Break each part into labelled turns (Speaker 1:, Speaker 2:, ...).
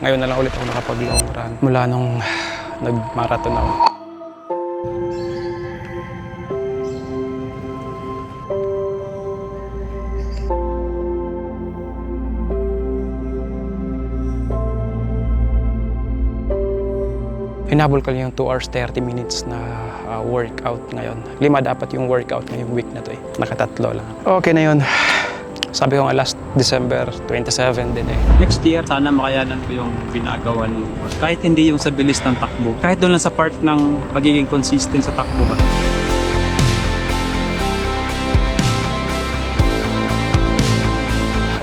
Speaker 1: Ngayon na lang ulit ako nakapag-long run mula nung nag-marathon ako. Hinabol ko lang yung 2 hours 30 minutes na workout ngayon. 5 dapat yung workout ngayong week na to eh. Nakatatlo lang. Okay na yun. Sabi ko nga last December 27 din eh.
Speaker 2: Next year, sana makayanan ko yung ginagawa niyo. Kahit hindi yung sa bilis ng takbo. Kahit doon lang sa part ng pagiging consistent sa takbo ba.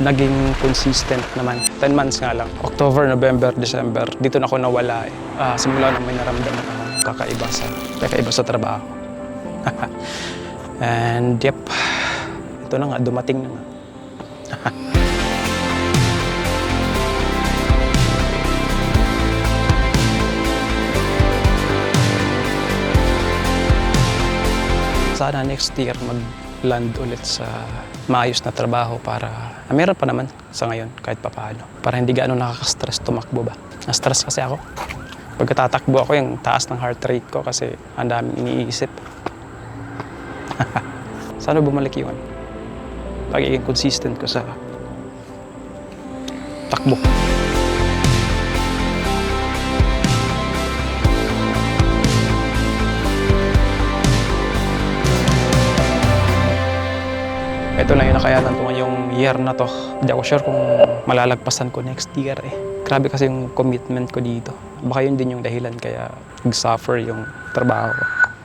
Speaker 1: Naging consistent naman. 10 months nga lang. October, November, December. Dito na ako nawala eh. Simula na may naramdaman akong kakaiba sa trabaho. And yep, ito na nga, dumating na nga. Sana next year mag-land ulit sa maayos na trabaho para meron pa naman sa ngayon kahit papaano. Para hindi gaano nakaka-stress tumakbo ba. Na-stress kasi ako. Pagkatatakbo ako yung taas ng heart rate ko kasi ang daming iniisip. Sana bumalik yun. Pagiging consistent ko sa takbo. Ito na yung nakayanan ko ngayong year na to. Hindi ako sure kung malalagpasan ko next year eh. Grabe kasi yung commitment ko dito. Baka yun din yung dahilan kaya nag-suffer yung trabaho ko.